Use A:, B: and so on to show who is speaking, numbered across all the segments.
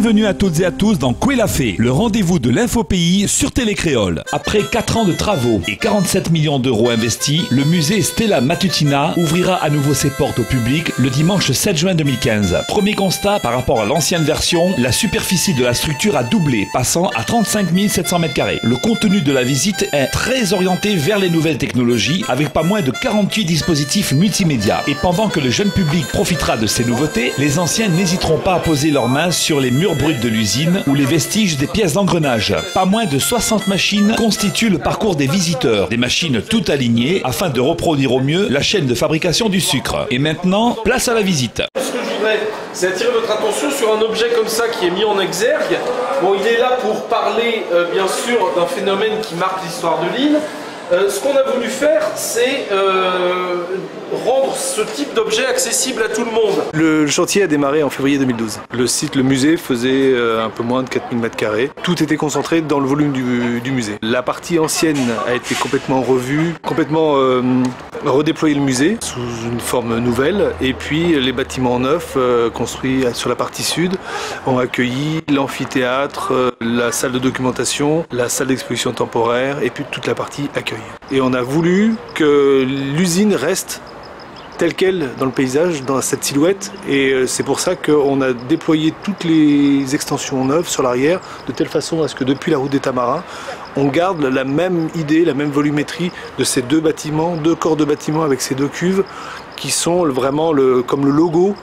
A: Bienvenue à toutes et à tous dans Kouela Fait, le rendez-vous de l'infopays sur Télécréole. Après 4 ans de travaux et 47 millions d'euros investis, le musée Stella Matutina ouvrira à nouveau ses portes au public le dimanche 7 juin 2015. Premier constat, par rapport à l'ancienne version, la superficie de la structure a doublé, passant à 35 700 m². Le contenu de la visite est très orienté vers les nouvelles technologies, avec pas moins de 48 dispositifs multimédia. Et pendant que le jeune public profitera de ces nouveautés, les anciens n'hésiteront pas à poser leurs mains sur les murs bruts de l'usine ou les vestiges des pièces d'engrenage. Pas moins de 60 machines constituent le parcours des visiteurs, des machines toutes alignées afin de reproduire au mieux la chaîne de fabrication du sucre. Et maintenant, place à la visite.
B: Ce que je voudrais, c'est attirer votre attention sur un objet comme ça qui est mis en exergue. Bon, il est là pour parler, bien sûr, d'un phénomène qui marque l'histoire de l'île. Ce qu'on a voulu faire, c'est rendre ce type d'objet accessible à tout le monde.
C: Le chantier a démarré en février 2012. Le site, le musée, faisait un peu moins de 4000 m². Tout était concentré dans le volume du musée. La partie ancienne a été complètement revue, complètement redéployé le musée sous une forme nouvelle. Et puis les bâtiments neufs construits sur la partie sud ont accueilli l'amphithéâtre, la salle de documentation, la salle d'exposition temporaire et puis toute la partie accueil. Et on a voulu que l'usine reste telle qu'elle dans le paysage, dans cette silhouette, et c'est pour ça qu'on a déployé toutes les extensions neuves sur l'arrière, de telle façon à ce que depuis la route des Tamarins, on garde la même idée, la même volumétrie de ces deux bâtiments, deux corps de bâtiments avec ces deux cuves, qui sont vraiment comme le logo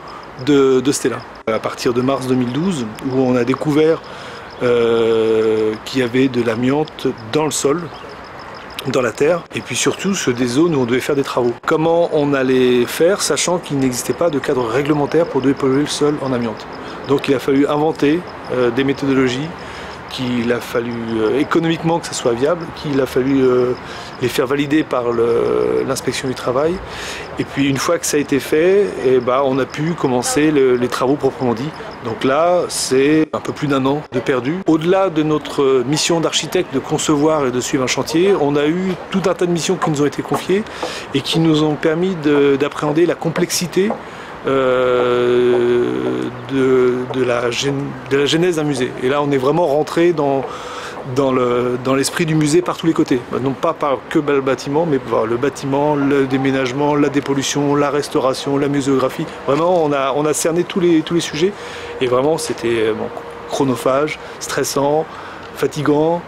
C: de Stella. À partir de mars 2012, où on a découvert qu'il y avait de l'amiante dans le sol, dans la terre, et puis surtout sur des zones où on devait faire des travaux. Comment on allait faire, sachant qu'il n'existait pas de cadre réglementaire pour dépolluer le sol en amiante. Donc il a fallu inventer des méthodologies, qu'il a fallu économiquement que ça soit viable, qu'il a fallu les faire valider par l'inspection du travail. Et puis une fois que ça a été fait, on a pu commencer les travaux proprement dit. Donc là, c'est un peu plus d'1 an de perdu. Au-delà de notre mission d'architecte de concevoir et de suivre un chantier, on a eu tout un tas de missions qui nous ont été confiées et qui nous ont permis d'appréhender la complexité de la genèse d'un musée. Et là, on est vraiment rentré dans l'esprit du musée par tous les côtés. Non pas que le bâtiment, mais par le bâtiment, le déménagement, la dépollution, la restauration, la muséographie. Vraiment, on a cerné tous les sujets. Et vraiment, c'était chronophage, stressant, fatigant,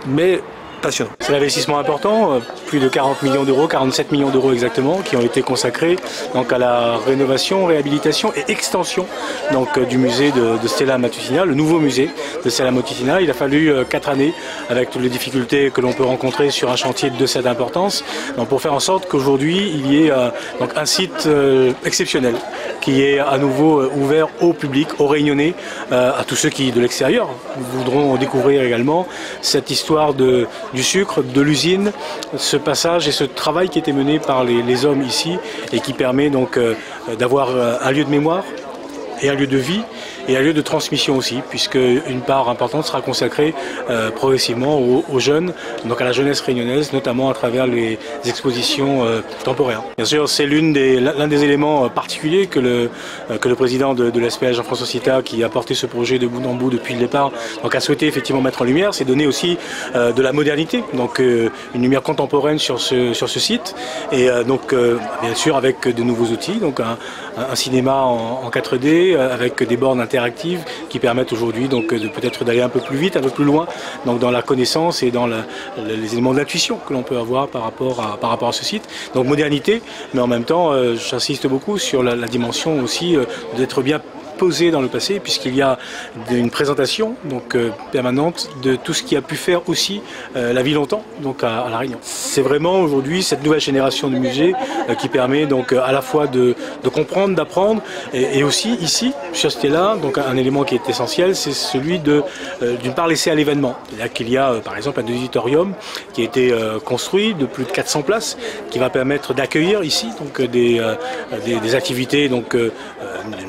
C: mais passionnant.
D: C'est un investissement important, plus de 40 millions d'euros, 47 millions d'euros exactement, qui ont été consacrés donc à la rénovation, réhabilitation et extension donc, du musée de Stella Matutina, le nouveau musée de Stella Matutina. Il a fallu 4 années, avec toutes les difficultés que l'on peut rencontrer sur un chantier de cette importance, donc pour faire en sorte qu'aujourd'hui il y ait donc un site exceptionnel qui est à nouveau ouvert au public, aux Réunionnais, à tous ceux qui de l'extérieur voudront découvrir également cette histoire du sucre, de l'usine, ce passage et ce travail qui était mené par les hommes ici et qui permet donc d'avoir un lieu de mémoire et un lieu de vie et un lieu de transmission aussi, puisque une part importante sera consacrée progressivement aux jeunes, donc à la jeunesse réunionnaise, notamment à travers les expositions temporaires. Bien sûr, c'est l'un des éléments particuliers que le président de l'SPA, Jean-François Cita, qui a porté ce projet de bout en bout depuis le départ, donc a souhaité effectivement mettre en lumière, c'est donner aussi de la modernité, donc une lumière contemporaine sur ce site, et donc bien sûr avec de nouveaux outils, donc un cinéma en 4D avec des bornes interactives qui permettent aujourd'hui donc de peut-être d'aller un peu plus vite, un peu plus loin, donc dans la connaissance et dans les éléments d'intuition que l'on peut avoir par rapport à ce site. Donc modernité, mais en même temps, j'insiste beaucoup sur la dimension aussi d'être bien posé dans le passé, puisqu'il y a une présentation donc permanente de tout ce qui a pu faire aussi la vie longtemps donc à La Réunion. C'est vraiment aujourd'hui cette nouvelle génération de musées qui permet donc à la fois de comprendre, d'apprendre et aussi ici chez Stella, donc un élément qui est essentiel, c'est celui d'une part laisser à l'événement. C'est-à-dire qu'il y a par exemple un auditorium qui a été construit de plus de 400 places qui va permettre d'accueillir ici donc des activités donc de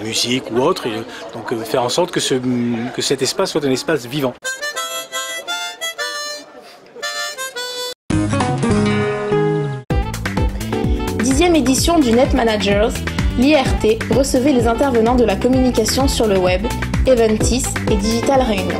D: musique ou autre. Et donc faire en sorte que cet espace soit un espace vivant.
E: Dixième édition du Net Managers, l'IRT recevait les intervenants de la communication sur le web Eventis et Digital Réunion.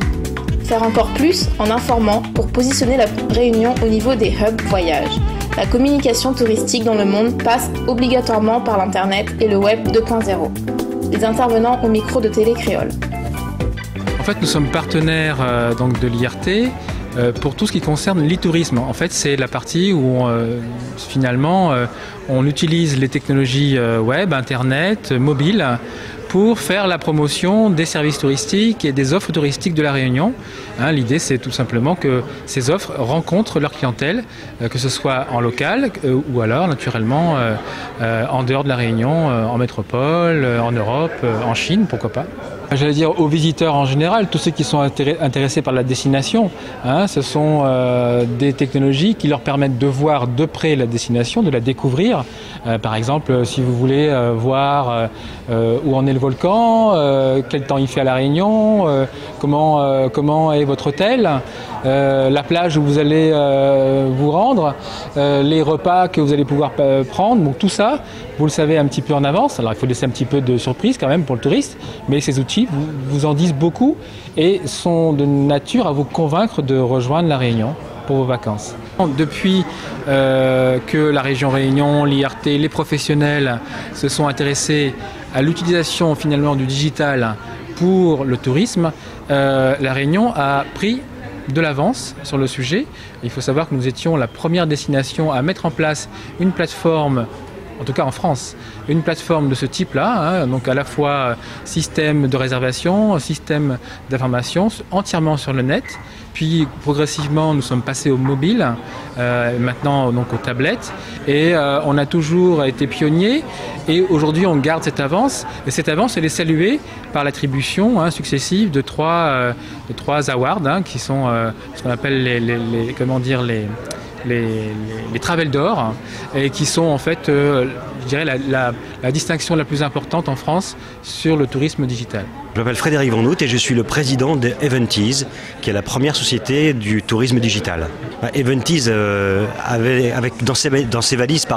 E: Faire encore plus en informant pour positionner la Réunion au niveau des hubs voyages. La communication touristique dans le monde passe obligatoirement par l'Internet et le Web 2.0. Les intervenants au micro de Télé Créole.
F: En fait, nous sommes partenaires donc de l'IRT pour tout ce qui concerne l'e-tourisme. En fait, c'est la partie où on utilise les technologies web, Internet, mobile, pour faire la promotion des services touristiques et des offres touristiques de la Réunion. L'idée, c'est tout simplement que ces offres rencontrent leur clientèle, que ce soit en local ou alors naturellement en dehors de la Réunion, en métropole, en Europe, en Chine, pourquoi pas. J'allais dire aux visiteurs en général, tous ceux qui sont intéressés par la destination, ce sont des technologies qui leur permettent de voir de près la destination, de la découvrir. Par exemple, si vous voulez voir où en est le volcan, quel temps il fait à la Réunion, comment est votre hôtel, la plage où vous allez vous rendre, les repas que vous allez pouvoir prendre, donc tout ça, vous le savez un petit peu en avance. Alors il faut laisser un petit peu de surprise quand même pour le touriste, mais ces outils vous en disent beaucoup et sont de nature à vous convaincre de rejoindre la Réunion pour vos vacances. Depuis que la région Réunion, l'IRT, les professionnels se sont intéressés à l'utilisation finalement du digital pour le tourisme, la Réunion a pris de l'avance sur le sujet. Il faut savoir que nous étions la première destination à mettre en place une plateforme, en tout cas en France, une plateforme de ce type-là, donc à la fois système de réservation, système d'information, entièrement sur le net. Puis progressivement, nous sommes passés au mobile, maintenant donc aux tablettes, et on a toujours été pionniers. Et aujourd'hui, on garde cette avance. Et cette avance, elle est saluée par l'attribution successive de trois awards, qui sont ce qu'on appelle les Travels d'Or, et qui sont en fait, je dirais, la distinction la plus importante en France sur le tourisme digital.
G: Je m'appelle Frédéric Van Hout et je suis le président d'Eventis, qui est la première société du tourisme digital. Eventis, dans ses valises,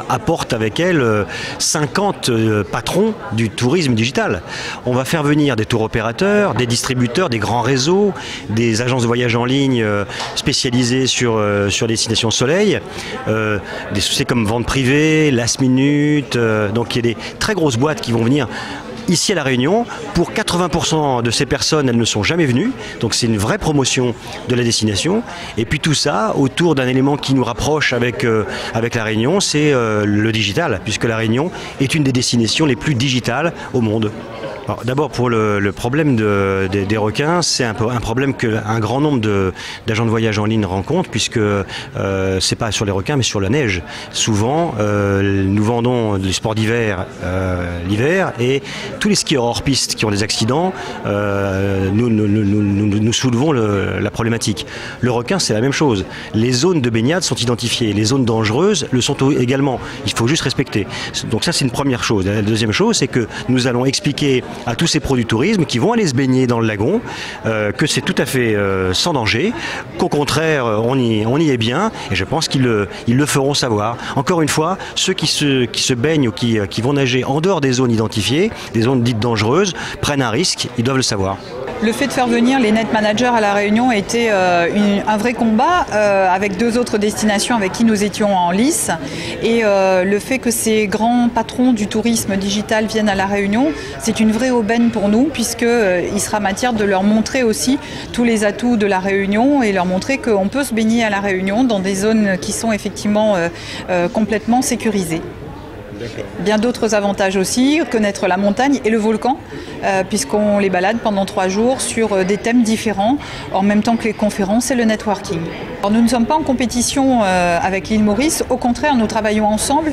G: apporte avec elle 50 patrons du tourisme digital. On va faire venir des tours opérateurs, des distributeurs, des grands réseaux, des agences de voyage en ligne spécialisées sur Destination Soleil, des sociétés comme Vente Privée, Last Minute, donc il y a des très grosses boîtes qui vont venir ici à La Réunion. Pour 80% de ces personnes, elles ne sont jamais venues, donc c'est une vraie promotion de la destination. Et puis tout ça autour d'un élément qui nous rapproche avec La Réunion, c'est le digital, puisque La Réunion est une des destinations les plus digitales au monde. D'abord pour le problème des requins, c'est un problème qu'un grand nombre d'agents de voyage en ligne rencontrent, puisque c'est pas sur les requins mais sur la neige. Souvent, nous vendons des sports d'hiver l'hiver, et tous les skieurs hors piste qui ont des accidents, nous soulevons la problématique. Le requin, c'est la même chose. Les zones de baignade sont identifiées, les zones dangereuses le sont également. Il faut juste respecter. Donc ça, c'est une première chose. La deuxième chose, c'est que nous allons expliquer à tous ces pros du tourisme qui vont aller se baigner dans le lagon que c'est tout à fait sans danger, qu'au contraire on y est bien, et je pense qu'ils le feront savoir. Encore une fois, ceux qui se baignent ou qui vont nager en dehors des zones identifiées, des zones dites dangereuses, prennent un risque, ils doivent le savoir.
H: Le fait de faire venir les net managers à La Réunion a été un vrai combat avec deux autres destinations avec qui nous étions en lice. Et le fait que ces grands patrons du tourisme digital viennent à La Réunion, c'est une vraie aubaine pour nous, puisqu'il sera matière de leur montrer aussi tous les atouts de La Réunion et leur montrer qu'on peut se baigner à La Réunion dans des zones qui sont effectivement complètement sécurisées. Bien d'autres avantages aussi, connaître la montagne et le volcan, puisqu'on les balade pendant 3 jours sur des thèmes différents, en même temps que les conférences et le networking. Alors, nous ne sommes pas en compétition avec l'île Maurice, au contraire nous travaillons ensemble,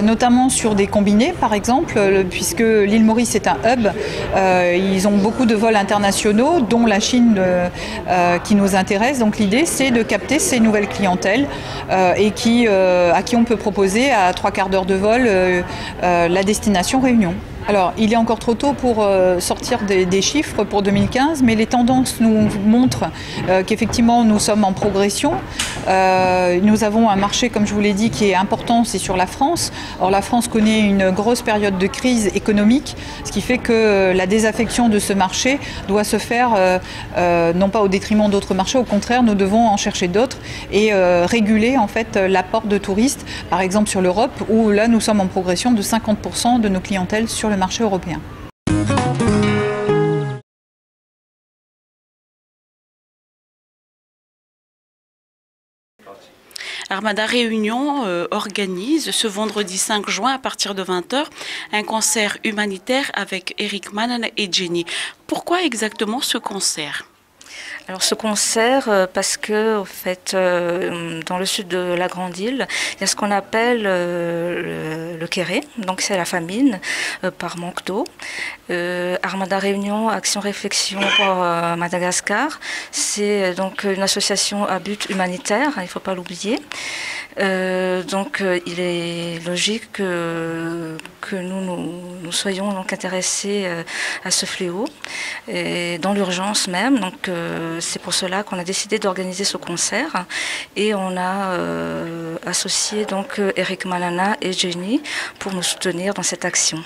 H: notamment sur des combinés par exemple, puisque l'île Maurice est un hub, ils ont beaucoup de vols internationaux, dont la Chine qui nous intéresse, donc l'idée c'est de capter ces nouvelles clientèles et à qui on peut proposer à 3 quarts d'heure de vol la destination Réunion. Alors, il est encore trop tôt pour sortir des chiffres pour 2015, mais les tendances nous montrent qu'effectivement nous sommes en progression. Nous avons un marché, comme je vous l'ai dit, qui est important, c'est sur la France. Or, la France connaît une grosse période de crise économique, ce qui fait que la désaffection de ce marché doit se faire non pas au détriment d'autres marchés, au contraire, nous devons en chercher d'autres et réguler en fait l'apport de touristes, par exemple sur l'Europe, où là nous sommes en progression de 50% de nos clientèles sur le marché européen.
I: Armada Réunion organise ce vendredi 5 juin à partir de 20h un concert humanitaire avec Eric Mannana et Jenny. Pourquoi exactement ce concert ?
J: Alors ce concert, parce que au fait, dans le sud de la Grande Île, il y a ce qu'on appelle le kéré, donc c'est la famine par manque d'eau. Armada Réunion, Action Réflexion pour Madagascar, c'est donc une association à but humanitaire, il ne faut pas l'oublier. Donc il est logique que nous soyons donc intéressés à ce fléau, et dans l'urgence même. Donc c'est pour cela qu'on a décidé d'organiser ce concert et on a associé donc Eric Mannana et Jenny pour nous soutenir dans cette action.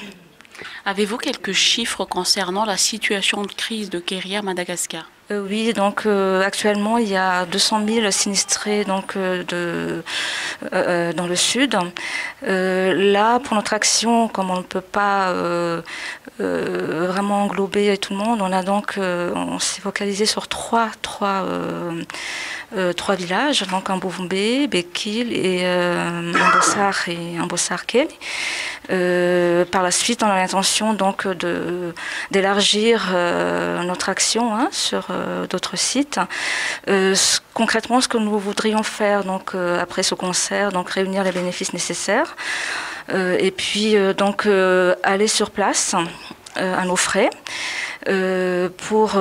I: Avez-vous quelques chiffres concernant la situation de crise de Kéré à Madagascar ?
J: Oui, donc actuellement il y a 200 000 sinistrés donc, dans le sud. Là, pour notre action, comme on ne peut pas vraiment englober tout le monde, on s'est focalisé sur trois villages, donc Mbovumbe, Bekil et Mbossar et Mbossar-Kel. Par la suite, on a l'intention donc d'élargir notre action sur d'autres sites. Concrètement, ce que nous voudrions faire donc après ce concert, donc réunir les bénéfices nécessaires et puis donc aller sur place à nos frais. Pour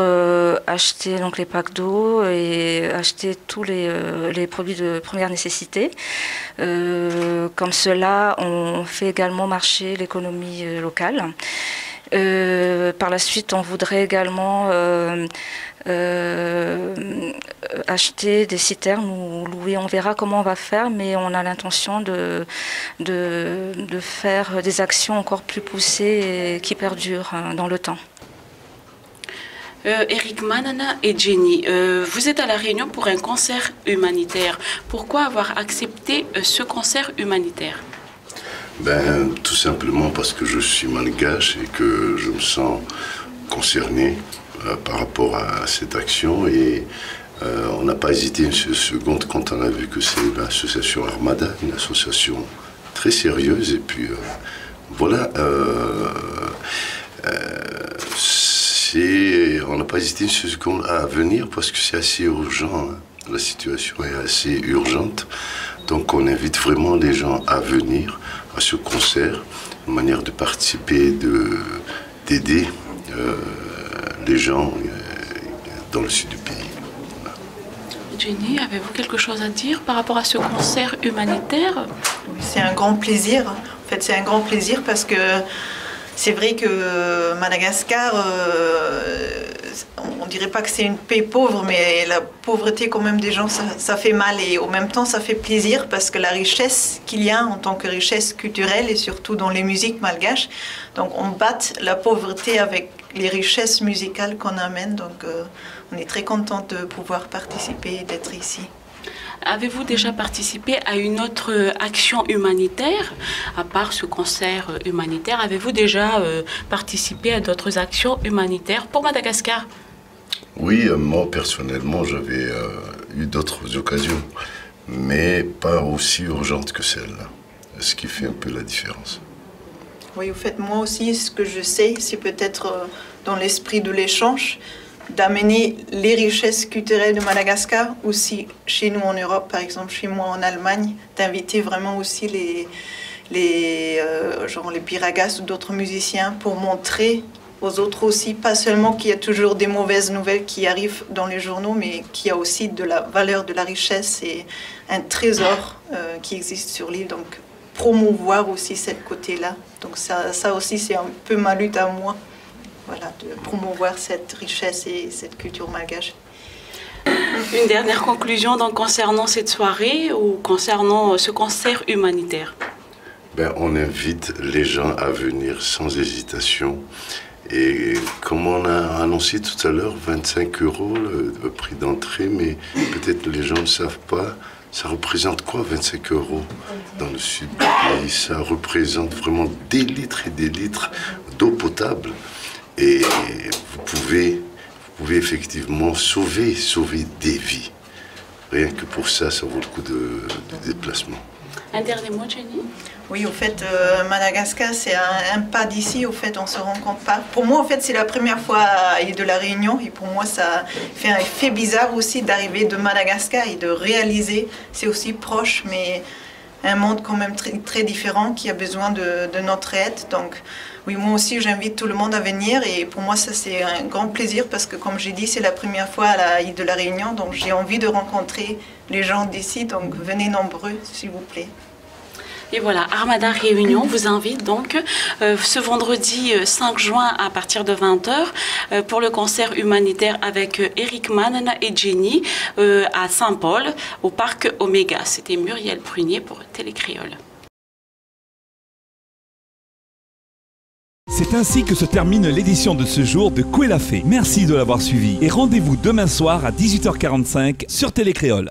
J: acheter donc les packs d'eau et acheter tous les produits de première nécessité. Comme cela, on fait également marcher l'économie locale. Par la suite, on voudrait également acheter des citernes ou louer. On verra comment on va faire, mais on a l'intention de faire des actions encore plus poussées et qui perdurent dans le temps.
I: Eric Mannana et Jenny, vous êtes à La Réunion pour un concert humanitaire. Pourquoi avoir accepté ce concert humanitaire ?
K: Tout simplement parce que je suis malgache et que je me sens concerné par rapport à cette action. Et on n'a pas hésité une seconde quand on a vu que c'est l'association Armada, une association très sérieuse. Et puis voilà. On n'a pas hésité une seconde à venir parce que c'est assez urgent. La situation est assez urgente. Donc on invite vraiment les gens à venir à ce concert, une manière de participer, d'aider les gens dans le sud du pays. Voilà.
I: Jenny, avez-vous quelque chose à dire par rapport à ce concert humanitaire ?
L: C'est un grand plaisir. En fait, c'est un grand plaisir parce que c'est vrai que Madagascar, on ne dirait pas que c'est une pays pauvre, mais la pauvreté quand même des gens, ça fait mal. Et en même temps, ça fait plaisir parce que la richesse qu'il y a en tant que richesse culturelle et surtout dans les musiques malgaches, donc on batte la pauvreté avec les richesses musicales qu'on amène. Donc on est très content de pouvoir participer et d'être ici.
I: Avez-vous déjà participé à une autre action humanitaire, à part ce concert humanitaire? Avez-vous déjà participé à d'autres actions humanitaires pour Madagascar?
K: Oui, moi personnellement, j'avais eu d'autres occasions, mais pas aussi urgentes que celle-là, ce qui fait un peu la différence.
L: Oui, au fait, moi aussi, ce que je sais, c'est peut-être dans l'esprit de l'échange, d'amener les richesses culturelles de Madagascar aussi chez nous en Europe, par exemple chez moi en Allemagne, d'inviter vraiment aussi les Piragas ou d'autres musiciens pour montrer aux autres aussi, pas seulement qu'il y a toujours des mauvaises nouvelles qui arrivent dans les journaux, mais qu'il y a aussi de la valeur de la richesse et un trésor qui existe sur l'île. Donc promouvoir aussi ce côté-là. Donc ça aussi, c'est un peu ma lutte à moi, voilà, de promouvoir cette richesse et cette culture malgache.
I: Une dernière conclusion donc, concernant cette soirée ou concernant ce concert humanitaire.
K: On invite les gens à venir sans hésitation. Et comme on a annoncé tout à l'heure, 25 € le prix d'entrée, mais peut-être les gens ne savent pas, ça représente quoi 25 € dans le sud du pays? Ça représente vraiment des litres et des litres d'eau potable. Et vous pouvez effectivement sauver des vies. Rien que pour ça, ça vaut le coup de déplacement.
I: Un dernier mot, Jenny?
L: Oui, au fait, Madagascar, c'est un pas d'ici. Au fait, on se rencontre pas. Pour moi, en fait, c'est la première fois à l'île de la Réunion. Et pour moi, ça fait un effet bizarre aussi d'arriver de Madagascar et de réaliser. C'est aussi proche, mais un monde quand même très, très différent qui a besoin de notre aide. Donc, oui, moi aussi, j'invite tout le monde à venir. Et pour moi, ça, c'est un grand plaisir parce que, comme j'ai dit, c'est la première fois à l'île de la Réunion. Donc, j'ai envie de rencontrer les gens d'ici. Donc, venez nombreux, s'il vous plaît.
I: Et voilà, Armada Réunion vous invite donc ce vendredi 5 juin à partir de 20h pour le concert humanitaire avec Eric Mann et Jenny à Saint-Paul au parc Oméga. C'était Muriel Prunier pour Télécréole.
A: C'est ainsi que se termine l'édition de ce jour de Koué la Fée. Merci de l'avoir suivi et rendez-vous demain soir à 18h45 sur Télécréole.